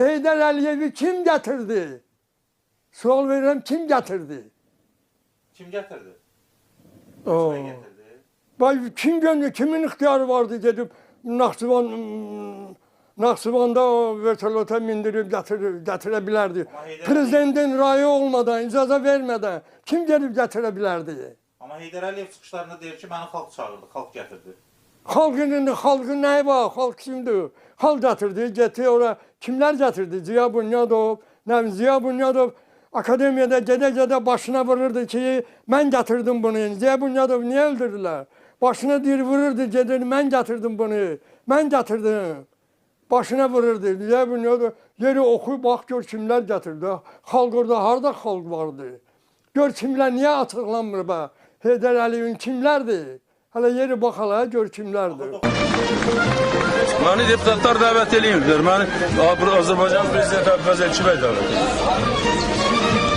Heydər Əliyevi kim getirdi? Sual verirəm, kim getirdi? Kim getirdi? Oo. Kim getirdi? Vay, kim gönlü, kimin ixtiyarı vardı gedib Naxçıvanda o vertolata mindirib gətirə bilərdi. Prezidentin rayı olmadan, icazə vermədən kim gedib gətirə bilərdi? Amma Heydər Əliyev çıxışlarında deyir ki, məni xalq çağırdı, xalq gətirdi. Xalqın nəyi var? Xalq kimdir? Xalq gətirdi, getdi ora. Kimlər gətirdi? Ziya Bunyadov, Ziya Bunyadov akademiyada gedə-gedə başına vururdu ki, mən gətirdim bunu. Ziya Bunyadov niyə öldürdülər? Başına deyir, vururdu, gedir, mən gətirdim bunu. Mən gətirdim. Başına vururdu. Ziya Bunyadov yeri oxu, bax, gör kimlər gətirdi. Xalq orada, harada xalq vardı? Gör kimlər, niyə açıqlanmır bə? Heydər Əliyevin kimlərdir? Hələ yeri bax, hələ gör kimlərdir. Məni deputatlar dəvət edeyim. Məni Azərbaycan Prezidenti Əbvəz Elçi bəy dəvət edir.